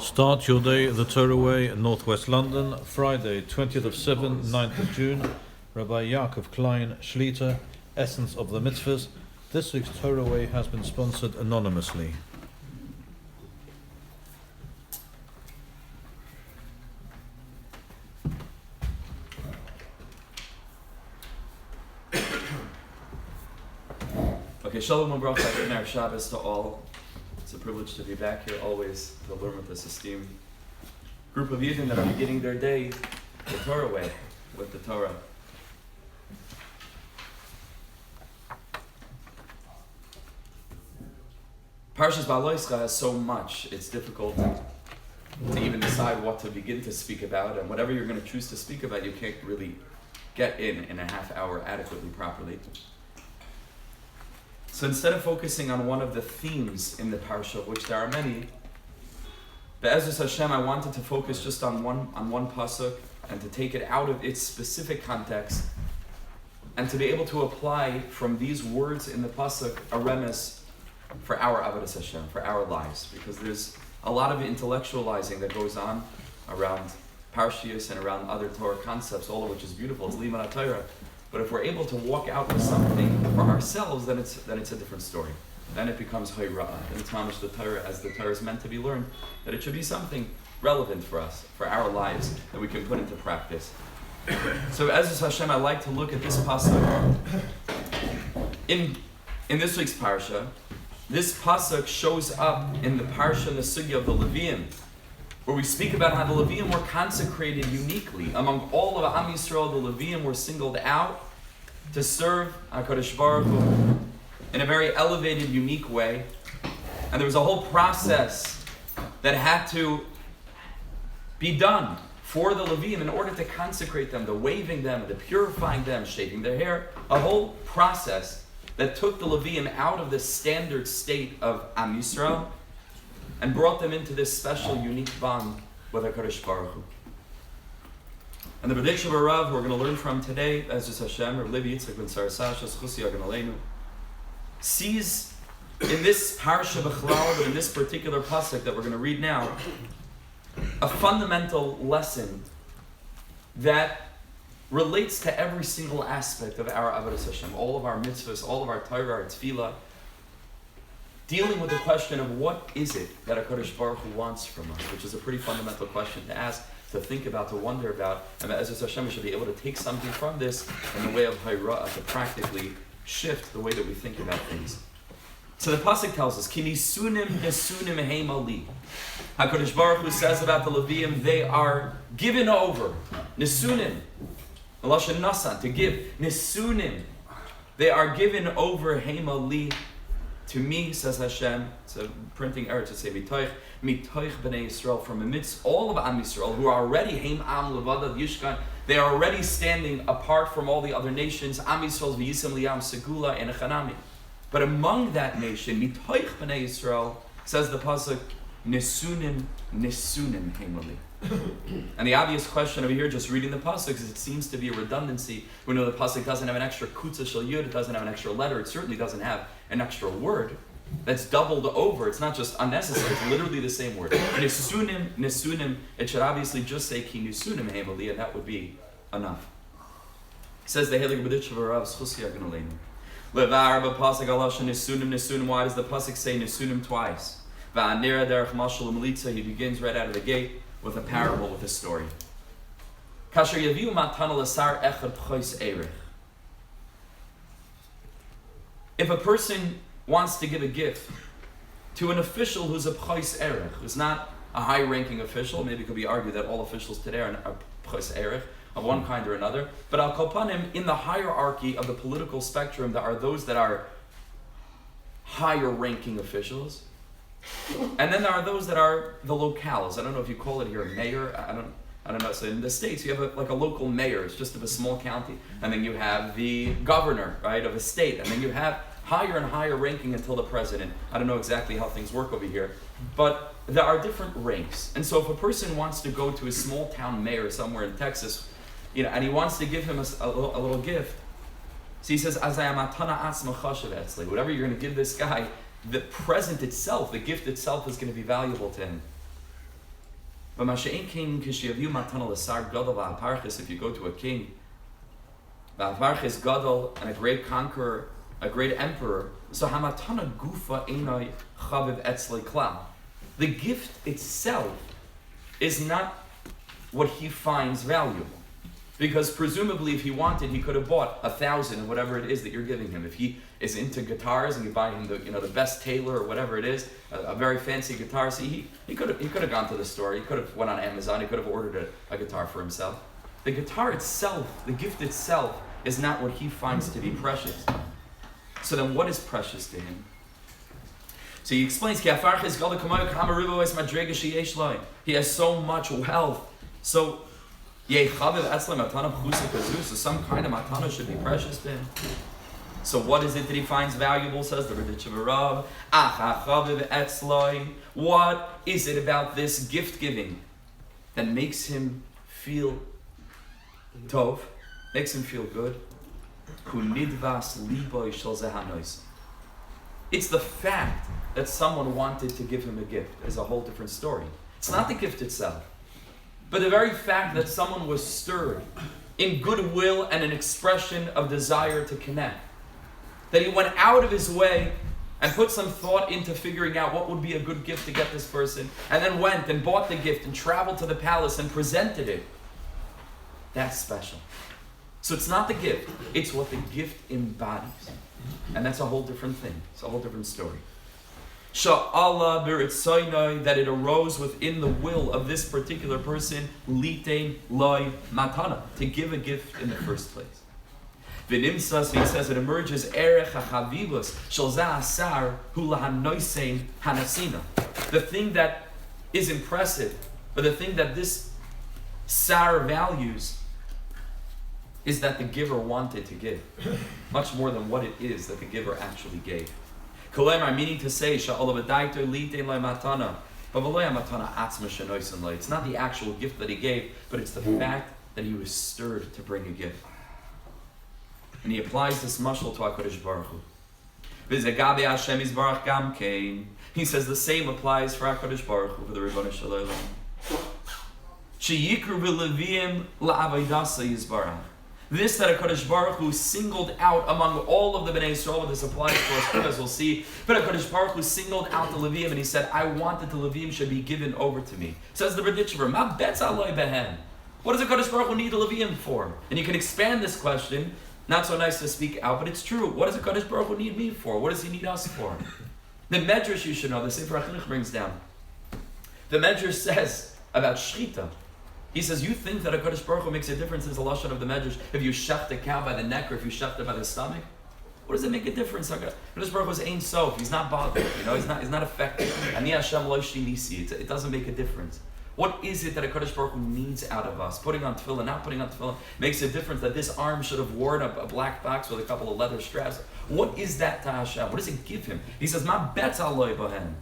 Start your day at the TorahWay, Northwest London, Friday, 20th of 7, 9th of June. Rabbi Yaakov Klein, Shlita, Essence of the Mitzvahs. This week's TorahWay has been sponsored anonymously. Okay, Shalom and Bracha and our Shabbos to all. It's a privilege to be back here always to learn with this esteemed group of Yidden that are beginning their day the Torah way, with the Torah. Parshas Ba'aloischa has so much, it's difficult to even decide what to begin to speak about, and whatever you're going to choose to speak about, you can't really get in a half hour adequately, properly. So instead of focusing on one of the themes in the parsha, of which there are many, Be'ezus Hashem, I wanted to focus just on one pasuk and to take it out of its specific context and to be able to apply from these words in the pasuk a remes for our avodas Hashem, for our lives, because there's a lot of intellectualizing that goes on around parshias and around other Torah concepts, all of which is beautiful. It's liman Torah. But if we're able to walk out with something for ourselves, then it's a different story. Then it becomes hayra'ah. Then it's mamish the Torah as the Torah is meant to be learned, that it should be something relevant for us, for our lives, that we can put into practice. So as Hashem, I like to look at this pasuk. In this week's parsha, this pasuk shows up in the parsha in the sugya of the Leviim, where we speak about how the Leviim were consecrated uniquely. Among all of Am Yisrael, the Leviim were singled out to serve HaKadosh Baruch Hu in a very elevated, unique way. And there was a whole process that had to be done for the Leviim in order to consecrate them, the waving them, the purifying them, shaving their hair, a whole process that took the Leviim out of the standard state of Am Yisrael and brought them into this special, unique bond with HaKadosh Baruch Hu. And the Berditchov Rav, who we're going to learn from today, as is Hashem, or Levi, Yitzchak ben Sarasasha, Schusi Agan Aleinu, sees in this parsha b'chlal, but in this particular pasuk that we're going to read now, a fundamental lesson that relates to every single aspect of our avodas Hashem, all of our mitzvahs, all of our Torah, our tefillah, dealing with the question of what is it that HaKadosh Baruch Hu wants from us, which is a pretty fundamental question to ask, to think about, to wonder about. And as Hashem, we should be able to take something from this in the way of hayra'ah, to practically shift the way that we think about things. So the pasuk tells us, Ki nisunim heima li. HaKadosh Baruch Hu says about the Leviim, they are given over. Nisunim, Lashon nasan, to give. Nisunim, they are given over heima li. To me, says Hashem, it's a printing error to say mitoich b'nei Yisrael, from amidst all of Am Yisrael, who are already heim am levadav yishkan, they are already standing apart from all the other nations, Am Yisrael v'yisem liyam segula and echanami. But among that nation, mitoich b'nei Yisrael, says the pasuk, nisunim heimali. And the obvious question over here, just reading the pasuk, is it seems to be a redundancy. We know the pasuk doesn't have an extra kutza shel yud, it doesn't have an extra letter, it certainly doesn't have an extra word that's doubled over. It's not just unnecessary, it's literally the same word. Nisunim, it should obviously just say ki nisunim heimali, and that would be enough. It says the Heilig Berditchov Rav Schusi Agan Aleinu. Levar b'pasuk alasha nisunim. Why does the pasuk say nisunim twice? Va'anera derech mashal u'melitza. He begins right out of the gate with a parable, with a story. Kasher yaviu matana l'sar echad p'chois erich. If a person wants to give a gift to an official who's a p'chois erich, who's not a high-ranking official, maybe it could be argued that all officials today are p'chois erich of one kind or another, but al kol panim, in the hierarchy of the political spectrum, there are those that are higher-ranking officials, and then there are those that are the locales. I don't know if you call it here a mayor. I don't know. So in the States, you have a local mayor. It's just of a small county. And then you have the governor, right, of a state. And then you have higher and higher ranking until the president. I don't know exactly how things work over here. But there are different ranks. And so if a person wants to go to a small town mayor somewhere in Texas, and he wants to give him a little gift, so he says, whatever you're going to give this guy, the present itself, the gift itself is going to be valuable to him. But Masha'in King Kishiyavu Matana Lasar Gadol Va'aparchis, if you go to a king, Va'aparchis Gadol, and a great conqueror, a great emperor, so Hamatana Gufa Einai Chaviv Etzlei Kla. The gift itself is not what he finds valuable. Because presumably if he wanted, he could have bought 1,000 or whatever it is that you're giving him. If he is into guitars and you buy him the best Taylor or whatever it is, a very fancy guitar, see, he could have gone to the store, he could have went on Amazon, he could have ordered a guitar for himself. The guitar itself, the gift itself, is not what he finds to be precious. So then what is precious to him? So he explains, he has so much wealth, so some kind of matana should be precious to him. So what is it that he finds valuable, says the Berditchov? What is it about this gift giving that makes him feel tov, makes him feel good? It's the fact that someone wanted to give him a gift is a whole different story. It's not the gift itself, but the very fact that someone was stirred in goodwill and an expression of desire to connect. That he went out of his way and put some thought into figuring out what would be a good gift to get this person, and then went and bought the gift and traveled to the palace and presented it. That's special. So it's not the gift, it's what the gift embodies. And that's a whole different thing. It's a whole different story. Sha'Allah b'ritzaynai, that it arose within the will of this particular person, litein loy matana, to give a gift in the first place. V'nimsas, he says, it emerges erech hachavivus shel za'asar hu lahanoisein hanasina. The thing that is impressive, or the thing that this sar values, is that the giver wanted to give, much more than what it is that the giver actually gave. Meaning to say, it's not the actual gift that he gave, but it's the fact that he was stirred to bring a gift. And he applies this mashal to HaKadosh Baruch Hu. He says the same applies for HaKadosh Baruch Hu, for the Ribbon Shalom. This that HaKadosh Baruch Hu singled out among all of the Bnei Yisrael, this applies to us as we'll see, but HaKadosh Baruch Hu singled out the Leviim and he said, I want that the Leviim should be given over to me. Says the Berditchov, Ma betz aloi behen. What does HaKadosh Baruch Hu need the Leviim for? And you can expand this question, not so nice to speak out, but it's true. What does HaKadosh Baruch Hu need me for? What does he need us for? The Medrash, you should know, the Sefer HaChinuch brings down. The Medrash says about Shchita. He says, you think that HaKadosh Baruch Hu makes a difference in the lashon of the Medrash if you shecht a cow by the neck or if you shecht it by the stomach? What does it make a difference? HaKadosh Baruch Hu is Ein Sof. He's not bothered. He's not affected. Ani Hashem lo nisi. It doesn't make a difference. What is it that HaKadosh Baruch Hu needs out of us? Putting on tefillin, not putting on tefillin, makes a difference that this arm should have worn a black box with a couple of leather straps. What is that to Hashem? What does it give him? He says, Ma betz aloi bohen.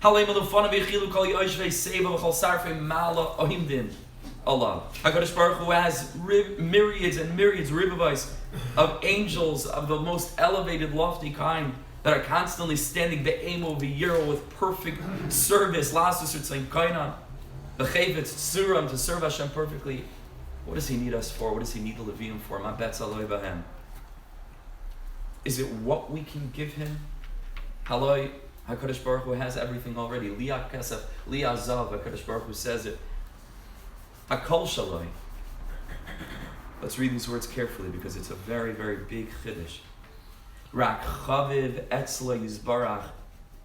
Halei melufana v'yichilu kol yoshvei seva v'chol sarfei mala ohim din. Allah. HaKadosh Baruch Hu has myriads and myriads, ribavais, of angels of the most elevated, lofty kind that are constantly standing be'emo v'yiro with perfect service, lasus ritzayin kainan, the chayvetz tzuram, to serve Hashem perfectly. What does he need us for? What does he need the Leviim for? Ma betz aloi bahem. Is it what we can give him? Haloi, HaKadosh Baruch Hu has everything already. Liah kesef, liah zav, HaKadosh Baruch Hu says it. Hakol shaloi. Let's read these words carefully because it's a very, very big chiddush. Rak chaviv etzla yizbarach.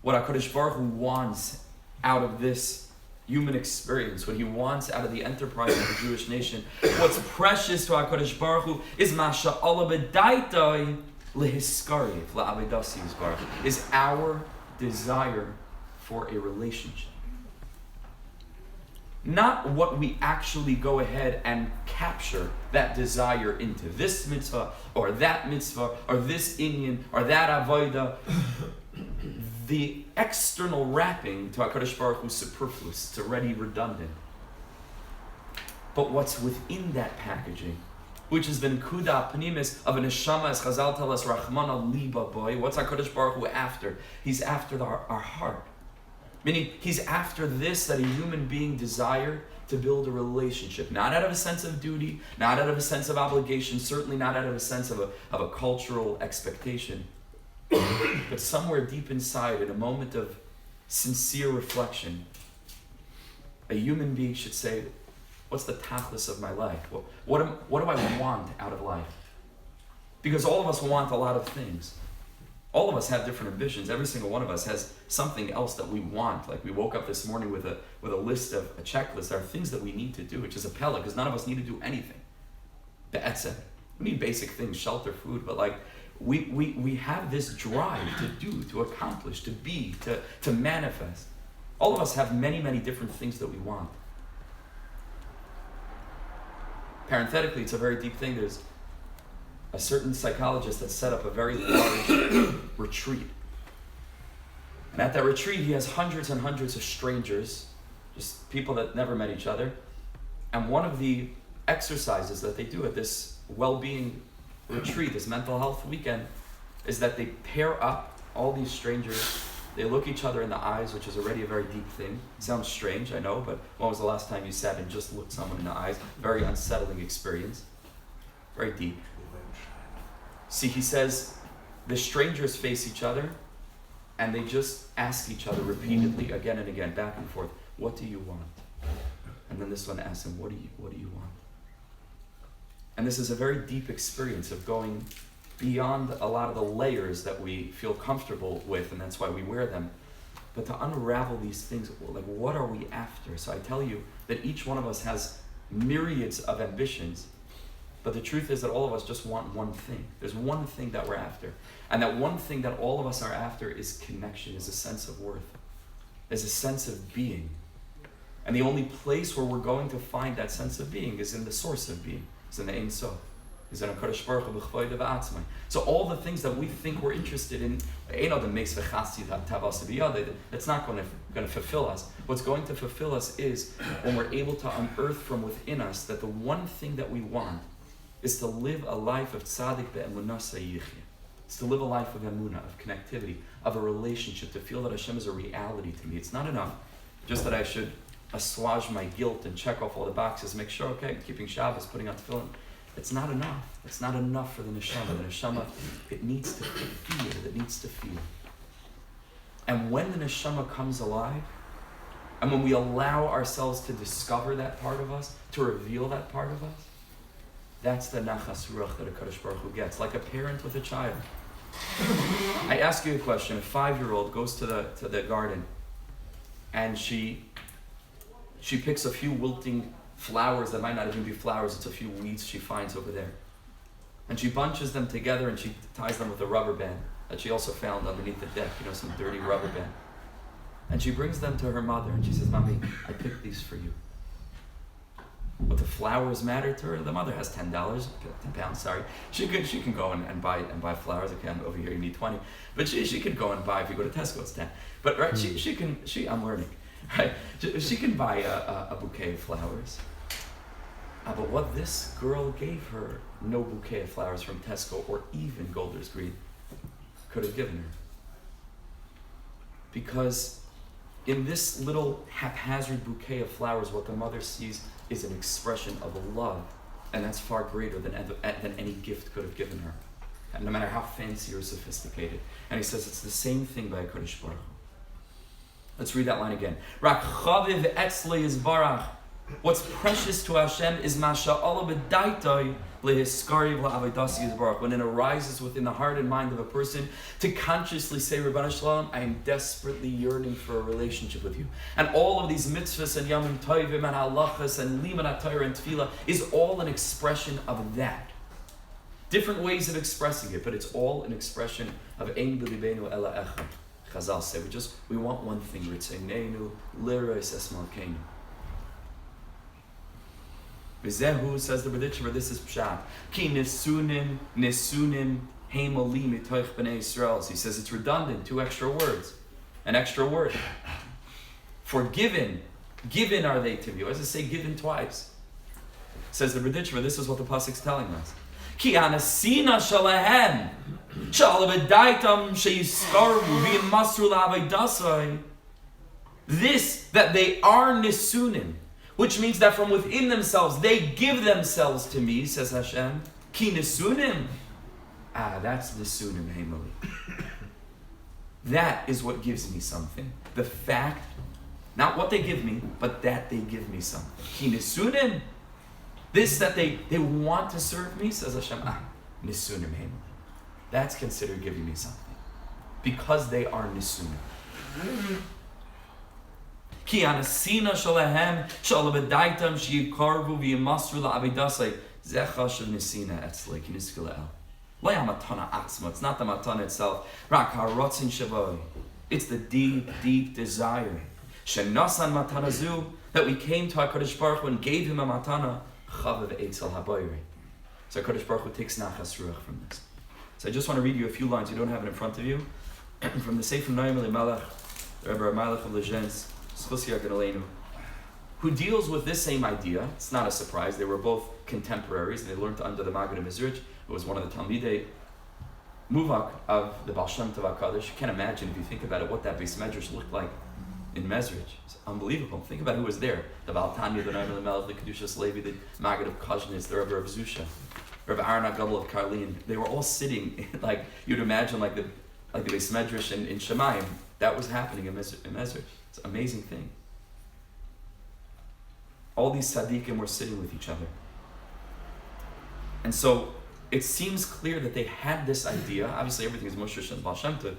What HaKadosh Baruch Hu wants out of this human experience, what he wants out of the enterprise of the Jewish nation, what's precious to HaKadosh Baruch Hu is masha Allah b'daitoi lehiskari la'avedasi yizbarach, is our desire for a relationship. Not what we actually go ahead and capture that desire into this mitzvah, or that mitzvah, or this inyan, or that avodah. The external wrapping to HaKadosh Baruch Hu is superfluous, it's already redundant. But what's within that packaging, which is the nekuda pnimis of a neshama, as Chazal tell us, Rachmana liba boy. What's HaKadosh Baruch Hu after? He's after our heart. Meaning, he's after this that a human being desired to build a relationship. Not out of a sense of duty, not out of a sense of obligation, certainly not out of a sense of a cultural expectation. But somewhere deep inside, in a moment of sincere reflection, a human being should say, what's the tachlis of my life? What do I want out of life? Because all of us want a lot of things. All of us have different ambitions. Every single one of us has something else that we want. Like we woke up this morning with a list of a checklist. There are things that we need to do, which is a pella, because none of us need to do anything. The etzem. We need basic things, shelter, food, but like we have this drive to do, to accomplish, to be, to manifest. All of us have many, many different things that we want. Parenthetically, it's a very deep thing. There's a certain psychologist that set up a very large retreat. And at that retreat, he has hundreds and hundreds of strangers, just people that never met each other. And one of the exercises that they do at this well-being retreat, this mental health weekend, is that they pair up all these strangers. They look each other in the eyes, which is already a very deep thing. Sounds strange, I know, but when was the last time you sat and just looked someone in the eyes? Very unsettling experience. Very deep. See, he says, the strangers face each other, and they just ask each other repeatedly, again and again, back and forth, what do you want? And then this one asks him, what do you want? And this is a very deep experience of going beyond a lot of the layers that we feel comfortable with, and that's why we wear them. But to unravel these things, like what are we after? So I tell you that each one of us has myriads of ambitions, but the truth is that all of us just want one thing. There's one thing that we're after. And that one thing that all of us are after is connection, is a sense of worth, is a sense of being. And the only place where we're going to find that sense of being is in the source of being. It's in the Ein Sof. It's in HaKadosh Baruch Hu b'chvoid v'atzmai. So all the things that we think we're interested in, it's not going to fulfill us. What's going to fulfill us is when we're able to unearth from within us that the one thing that we want is to live a life of tzaddik be'emunah yichya. It's to live a life of emunah, of connectivity, of a relationship, to feel that Hashem is a reality to me. It's not enough just that I should assuage my guilt and check off all the boxes, make sure, okay, keeping Shabbos, putting on tefillin. It's not enough. It's not enough for the neshama. The neshama, it needs to feel. It needs to feel. And when the neshama comes alive, and when we allow ourselves to discover that part of us, to reveal that part of us, that's the nachas ruach that a Kadosh Baruch Hu gets, like a parent with a child. I ask you a question. A 5-year-old goes to the garden, and she picks a few wilting flowers that might not even be flowers, it's a few weeds she finds over there. And she bunches them together and she ties them with a rubber band that she also found underneath the deck, some dirty rubber band. And she brings them to her mother and she says, Mommy, I picked these for you. What the flowers matter to her? The mother has $10, 10 pounds, sorry. She can go and buy flowers. Okay, over here you need 20. But she could go and buy, if you go to Tesco, it's 10. But right, I'm learning. Right? She can buy a bouquet of flowers. But what this girl gave her, no bouquet of flowers from Tesco or even Golders Green could have given her. Because in this little haphazard bouquet of flowers, what the mother sees is an expression of love, and that's far greater than any gift could have given her, and no matter how fancy or sophisticated. And he says it's the same thing by HaKadosh Baruch Hu. Let's read that line again. Rak chaviv etzli yizbarach. What's precious to Hashem is masha'ala b'daitoi lehiskariv la'avidasi yizbarach. When it arises within the heart and mind of a person to consciously say, Rabbanu Shalom, I am desperately yearning for a relationship with you. And all of these mitzvahs and yamim tovim and halachas and limanat Torah and tefillah is all an expression of that. Different ways of expressing it, but it's all an expression of ein b'libenu ela echad. Chazal say, we want one thing. Ritzeneinu liros es malkeinu. V'zehu, says the Berditchov, this is pshat. Ki nisunim heimoli mitoich b'nei Yisrael. So he says it's redundant, 2 extra words. An extra word. Forgiven. Given are they to you. Why does it say given twice? Says the Berditchov, this is what the pasuk's telling us. Ki anasina shalahem. Shalabedaitam sheyiskaru v'yimasru la'avaydasai. This, that they are nisunim, which means that from within themselves, they give themselves to me, says Hashem. Ki nisunim. That's nisunim heimali. That is what gives me something. The fact, not what they give me, but that they give me something. Ki nisunim. This, that they want to serve me, says Hashem. Nisunim heimali. That's considered giving me something. Because they are nisunim. Ki anasina shalahem shalabedaitam shiyikarvu v'yimasru la'avidasai zechash of nisina etzlei ki niskila'el. Lo matana atzma. It's not the matana itself. Rak harotzin shavoi. It's the deep, deep desire. Shenasan matana zu, that we came to HaKadosh Baruch Hu and gave him a matana. Chavav eitzel habayri. So HaKadosh Baruch Hu takes nachas ruach from this. So I just want to read you a few lines. You don't have it in front of you. From the Sefer Noam Elimelech, the Rebbe Melech of Lezhensk, who deals with this same idea. It's not a surprise. They were both contemporaries, and they learned under the Maggid of Mezrich, who was one of the Talmidei Muvak of the Baal Shem Tov HaKadosh. You can't imagine, if you think about it, what that Beis Medrash looked like in Mezrich. It's unbelievable. Think about who was there. The Baal Tanya, the Noam Elimelech, the Kedushas Levi, the Maggid of Kazhnitz, the Rebbe of Zusha, Rebbe Aaron HaGadol of Karlin. They were all sitting, like you'd imagine, like the Beis Medrash in Shemayim. That was happening in Mezrich. It's an amazing thing. All these tzaddikim were sitting with each other. And so it seems clear that they had this idea. Obviously everything is Moshe Shem Baal Shem Tov.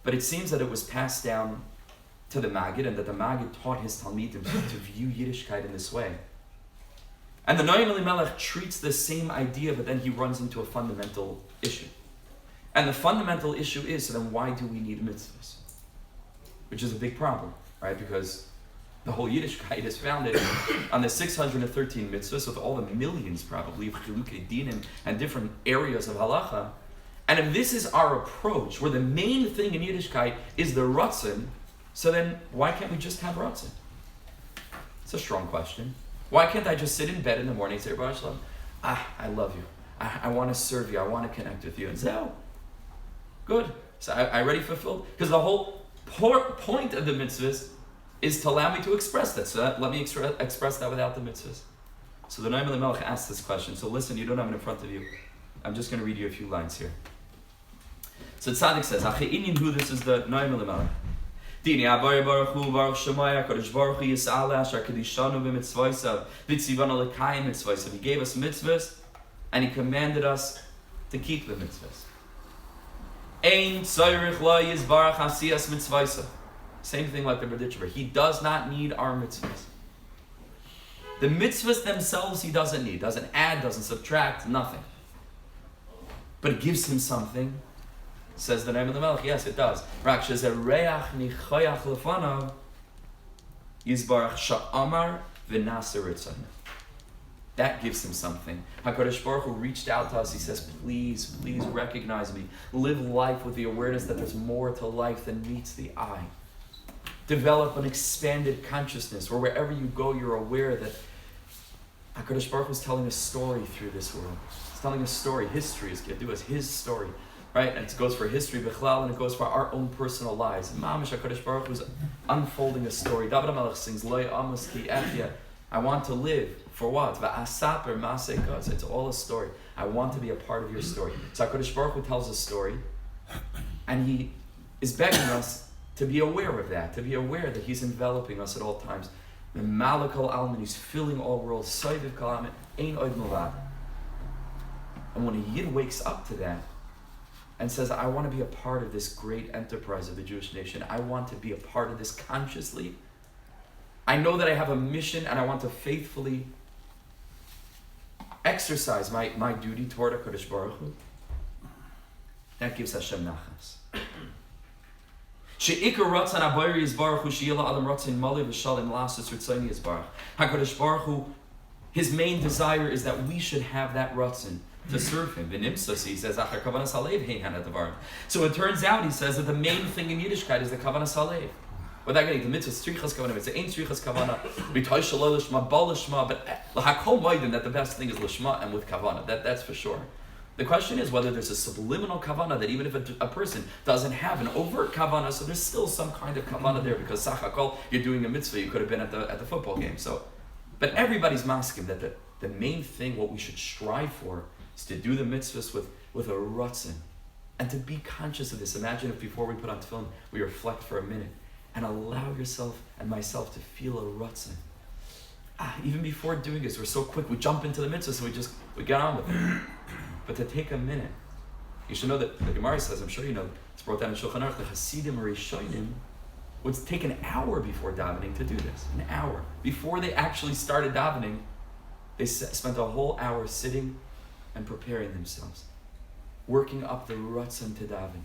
But it seems that it was passed down to the Maggid, and that the Maggid taught his Talmidim to view Yiddishkeit in this way. And the Noam Elimelech treats the same idea, but then he runs into a fundamental issue. And the fundamental issue is, so then why do we need mitzvahs? Which is a big problem, right? Because the whole Yiddishkeit is founded on the 613 mitzvahs, with all the millions probably of chilukei dinim and different areas of halacha. And if this is our approach, where the main thing in Yiddishkeit is the ratzon, so then why can't we just have ratzon? It's a strong question. Why can't I just sit in bed in the morning and say, Baruch Shalom, I love you. I want to serve you. I want to connect with you. And say, oh, good. So I already fulfilled. Because the whole point of the mitzvahs is to allow me to express that. So let me express that without the mitzvahs. So the Noam Elimelech asked this question. So listen, you don't have it in front of you. I'm just going to read you a few lines here. So Tzaddik says, this is the Noam Elimelech. Dini Abayir Baruch Hu Baruch Shemaya Kodesh Baruch Hu Yis'ale Asher Kedishanu B'mitzvaysav V'tzivanu L'kayim Mitzvaysav. He gave us mitzvahs and he commanded us to keep the mitzvahs. Ein Tzorich Lo Yizbarach Asiyas Mitzvaysav. Same thing like the Berditchov. He does not need our mitzvahs. The mitzvahs themselves he doesn't need. Doesn't add, doesn't subtract, nothing. But it gives him something. Says the name of the Melech. Yes, it does. Rak shezereach nichoyach lefanav yizbarach sha'amar v'naser ritzon. That gives him something. HaKadosh Baruch Hu reached out to us. He says, please, please recognize me. Live life with the awareness that there's more to life than meets the eye. Develop an expanded consciousness where wherever you go, you're aware that HaKadosh Baruch Hu is telling a story through this world. He's telling a story. History is going to do as his story. Right? And it goes for history, Bichlal, and it goes for our own personal lives. Mamish HaKadosh Baruch Hu is unfolding a story. David HaMelech sings, Loi Amos Ki Echya. I want to live. For what? Va'asaper Masei Koz. It's all a story. I want to be a part of your story. So HaKadosh Baruch Hu tells a story, and he is begging us to be aware of that, to be aware that he's enveloping us at all times. The Malakal Alman, he's filling all worlds. Soiviv Kalamet, Ein Oid Mulad. And when a Yid wakes up to that, and says, I want to be a part of this great enterprise of the Jewish nation. I want to be a part of this consciously. I know that I have a mission and I want to faithfully exercise my duty toward HaKadosh Baruch Hu. That gives Hashem nachas. She'ikar ratzon habayri yizbarach hu she'yila adam ratzon mali v'shalim lasus ritzoni yizbarach. HaKadosh Baruch Hu, his main desire is that we should have that ratzon to serve him. He says, so it turns out, he says, that the main thing in Yiddishkeit is the kavanas halev. Without getting the mitzvah, strichas kavana, mitzvah, ain't strichas kavana, b'toy shalol lishma, bal lishma, but l'hakol moedin, that the best thing is lishma and with kavana. That's for sure. The question is whether there's a subliminal kavanah that even if a person doesn't have an overt kavanah, so there's still some kind of kavanah there, because sach hakol, you're doing a mitzvah, you could have been at the football game. So, but everybody's masking that the main thing, what we should strive for, is to do the mitzvahs with a rutzin, and to be conscious of this. Imagine if before we put on tefillin, we reflect for a minute and allow yourself and myself to feel a rutzin. Even before doing this, we're so quick, we jump into the mitzvah, so we get on with it. But to take a minute, you should know that the Gemara says, I'm sure you know, it's brought down in Shulchan Aruch, the Hasidim or Rishonim would take an hour before davening to do this. An hour. Before they actually started davening, they spent a whole hour sitting and preparing themselves, working up the rutzin to daven,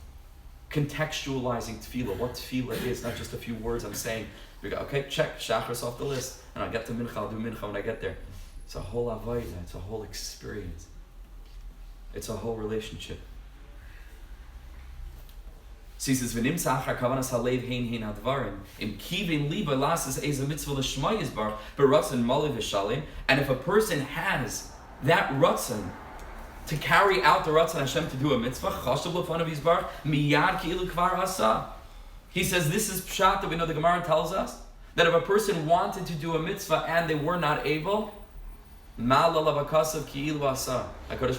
contextualizing tefillah, what tefillah is, not just a few words I'm saying. We go, okay, check, shachris off the list, and I get to mincha, I'll do mincha when I get there. It's a whole avodah, it's a whole experience. It's a whole relationship. So he says, "V'nimtzah achar kavanas halev hein advarim im kivin liba lasas ez a mitzvah l'shma yizbarach b'ratzon mali v'shalim." And if a person has that ratzon to carry out the ratzon Hashem to do a mitzvah, chashav l'fanav yizbarach miyad ki'ilu kvar hasa. He says this is pshat that we know the Gemara tells us that if a person wanted to do a mitzvah and they were not able, HaKadosh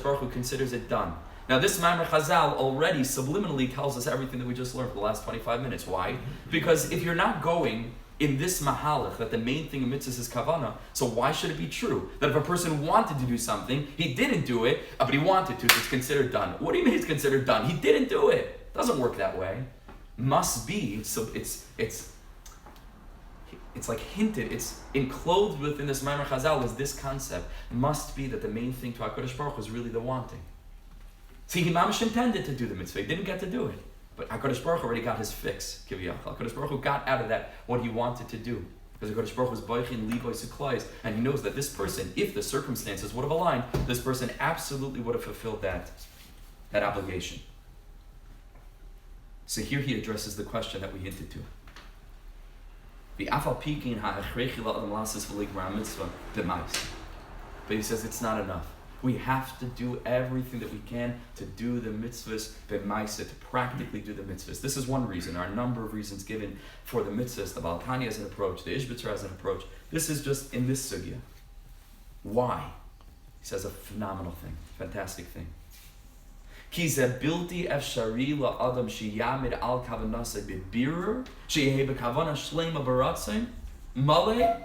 Baruch Hu considers it done. Now this Maimer Chazal already subliminally tells us everything that we just learned for the last 25 minutes. Why? Because if you're not going in this mahalach, that the main thing in mitzvahs is kavanah, so why should it be true that if a person wanted to do something, he didn't do it, but he wanted to, so it's considered done? What do you mean it's considered done? He didn't do it. It doesn't work that way. Must be, so it's like hinted, it's enclosed within this Maimer Chazal is this concept. It must be that the main thing to HaKadosh Baruch Hu is really the wanting. See, he mamish intended to do the mitzvah, he didn't get to do it. But HaKadosh Baruch Hu already got his fix, Kiviyach. HaKadosh Baruch Hu got out of that what he wanted to do. Because HaKadosh Baruch Hu is Boichin, Levi, Suklais, and he knows that this person, if the circumstances would have aligned, this person absolutely would have fulfilled that obligation. So here he addresses the question that we hinted to. But he says it's not enough. We have to do everything that we can to do the mitzvahs b'maisa, to practically do the mitzvahs. This is one reason. There are a number of reasons given for the mitzvahs. The Baal Tanya has an approach, the Ishbitzer has an approach. This is just in this sugya. Why? He says a phenomenal thing, fantastic thing. Ki ze bilti efshari la'adam sheyamid al kavanasa b'birur sheyehe b'kavana shleima baratzin maleh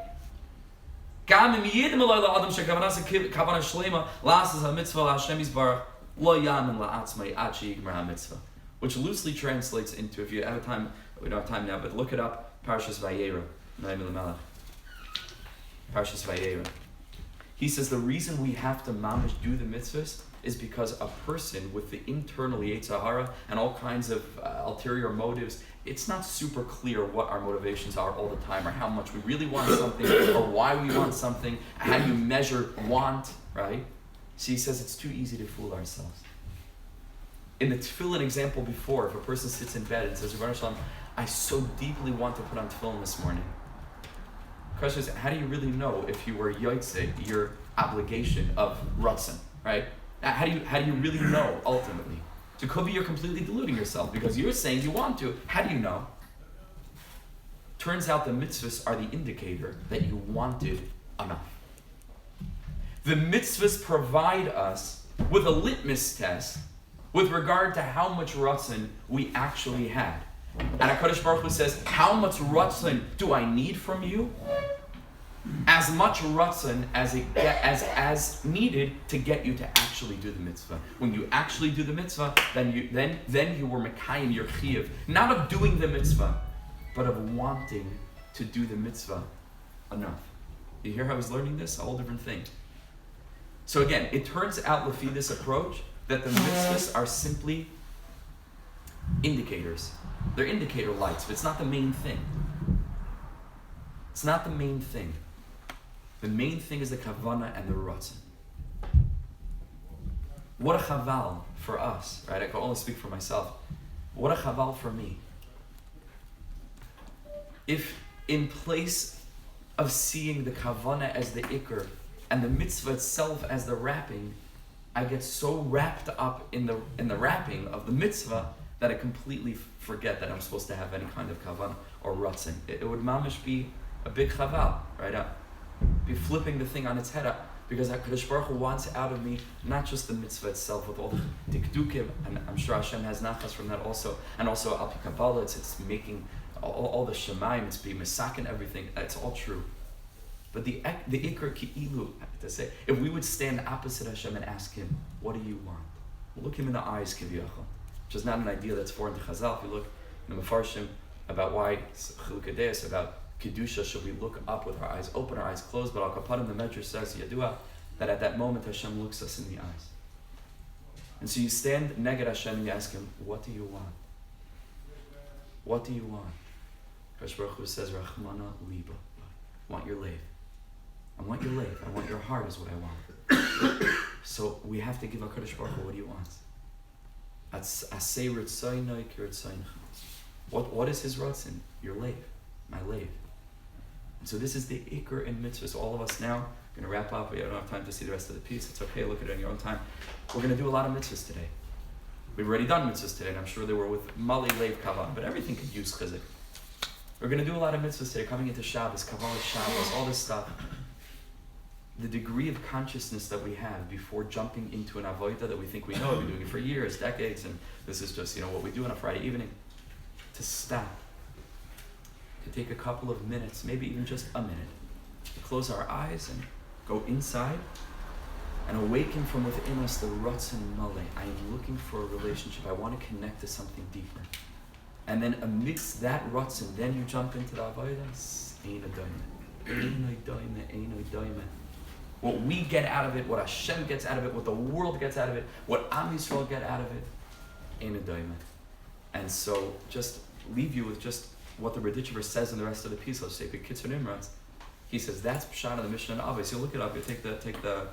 gam im yidem alay la'adam shekavanasa kavana shleima lasas ha-mitzvah Hashem yizbarach lo yamin la'atzmai ad sheyigmar ha-mitzvah, which loosely translates into, if you have time, we don't have time now, but look it up, Parshas Vayera, Naim el-Melech, Parshas Vayera. He says the reason we have to mamish do the mitzvahs is because a person with the internal Yetzer Hara and all kinds of ulterior motives, it's not super clear what our motivations are all the time, or how much we really want something, or why we want something, how do you measure want, right? So he says it's too easy to fool ourselves. In the tefillin example before, if a person sits in bed and says, Rebbeinu Shalom, I so deeply want to put on tefillin this morning. The question is, how do you really know if you were yotzei, your obligation of ratzon, right? How do you really know ultimately? So it could be you're completely deluding yourself because you're saying you want to. How do you know? Turns out the mitzvahs are the indicator that you wanted enough. The mitzvahs provide us with a litmus test with regard to how much ratzon we actually had. And HaKadosh Baruch Hu says, how much ratzon do I need from you? As much ratzon as needed to get you to actually do the mitzvah. When you actually do the mitzvah, then you were mekayim your chiyuv, not of doing the mitzvah, but of wanting to do the mitzvah enough. You hear how he's learning this? A whole different thing. So again, it turns out, lefi this approach, that the mitzvahs are simply indicators. They're indicator lights, but it's not the main thing. It's not the main thing. The main thing is the kavanah and the ratzon. What a chaval for us, right? I can only speak for myself. What a chaval for me. If in place of seeing the kavanah as the ikr and the mitzvah itself as the wrapping, I get so wrapped up in the wrapping of the mitzvah that I completely forget that I'm supposed to have any kind of kavan or ratzin. It would mamish be a big chaval, right? Be flipping the thing on its head up, because HaKadosh Baruch Hu wants out of me not just the mitzvah itself with all the dikdukim, and I'm sure Hashem has nachas from that also, and also al pi Kabbalah, it's making all the shemaim, it's being misakin everything, it's all true. But the ikr ki'ilu, to say, if we would stand opposite Hashem and ask Him, what do you want? Look Him in the eyes, kiviyachal, which is not an idea that's foreign to Chazal. If you look in the Mefarshim about why Chilukei Deis, about Kedusha, should we look up with our eyes open, our eyes closed, but Al Kapanim, the Medrash says, Yadua, that at that moment Hashem looks us in the eyes. And so you stand neged Hashem and you ask Him, what do you want? What do you want? Kadosh Baruch Hu says, Rachmana liba. I want your lave. I want your lave. I want your heart is what I want. So we have to give HaKadosh Baruch Hu what He wants. Asay ritzaynai ki ritzayncha. What is His ratzin? Your lave. My lave. And so this is the ikr in mitzvahs. All of us now are going to wrap up. We don't have time to see the rest of the piece. It's okay. Look at it in your own time. We're going to do a lot of mitzvahs today. We've already done mitzvahs today, and I'm sure they were with mali leiv kavan, but everything could use chizik. We're going to do a lot of mitzvahs today, coming into Shabbos, Kabbalah Shabbos, all this stuff. The degree of consciousness that we have before jumping into an avodah that we think we know, we've been doing it for years, decades, and this is just what we do on a Friday evening. To stop, to take a couple of minutes, maybe even just a minute, to close our eyes and go inside and awaken from within us the ratzon maleh. I am looking for a relationship. I want to connect to something deeper. And then amidst that ratzon, then you jump into the avodah. Ein doime. What we get out of it, what Hashem gets out of it, what the world gets out of it, what Am Yisrael get out of it, ein doime. And so just leave you with just what the Berditchov says in the rest of the piece. Let's take the Kitzur Nimratz. He says that's pshat of the Mishnah and Avos. You look it up. You take the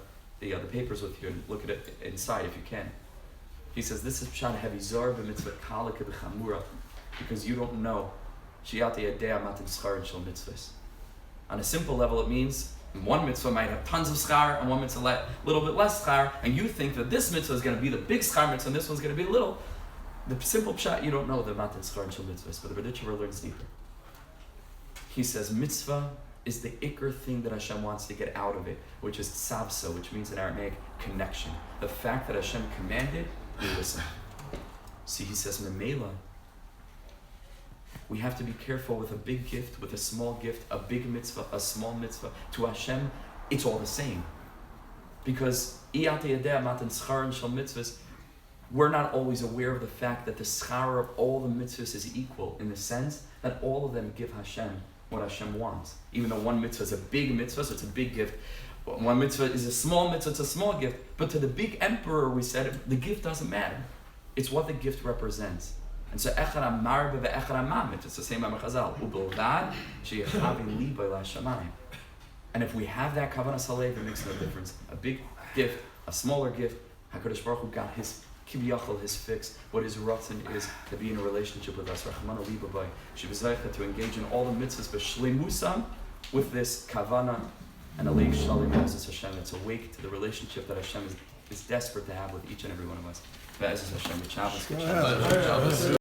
papers with you and look at it inside if you can. He says this is pshat heavy zar b'mitzvah kalika b'chamura, because you don't know shi'at yadei matim schar and shel mitzvahs. On a simple level, it means one mitzvah might have tons of schar and one mitzvah a little bit less schar, and you think that this mitzvah is going to be the big schar mitzvah and this one's going to be little. The simple pshat, you don't know the matim schar and shel mitzvahs, but the Berditchov learns deeper. He says mitzvah is the ikr thing that Hashem wants to get out of it, which is tzavsa, which means in Aramaic connection. The fact that Hashem commanded, you listen. See, he says memela, we have to be careful with a big gift, with a small gift, a big mitzvah, a small mitzvah. To Hashem, it's all the same. Because we're not always aware of the fact that the schar of all the mitzvahs is equal, in the sense that all of them give Hashem what Hashem wants. Even though one mitzvah is a big mitzvah, so it's a big gift. One mitzvah is a small mitzvah, it's a small gift. But to the big emperor, we said, the gift doesn't matter. It's what the gift represents. And so echad amarbe ve'echad amamit, it's the same Amar Chazal. Ubelvad she'yechavi libo la'shamayim. And if we have that kavanah salev, it makes no difference. A big gift, a smaller gift, HaKadosh Baruch Hu got his kiviyachal, his fix, what his ratzon is to be in a relationship with us. Rachmana liba bay, shebezaycha, to engage in all the mitzvahs, but shleimusam, with this kavanah, and aleiv shalim Be'ezus Hashem. It's awake to the relationship that Hashem is desperate to have with each and every one of us. Be'ezus Hashem, good Shabbos, good Shabbos.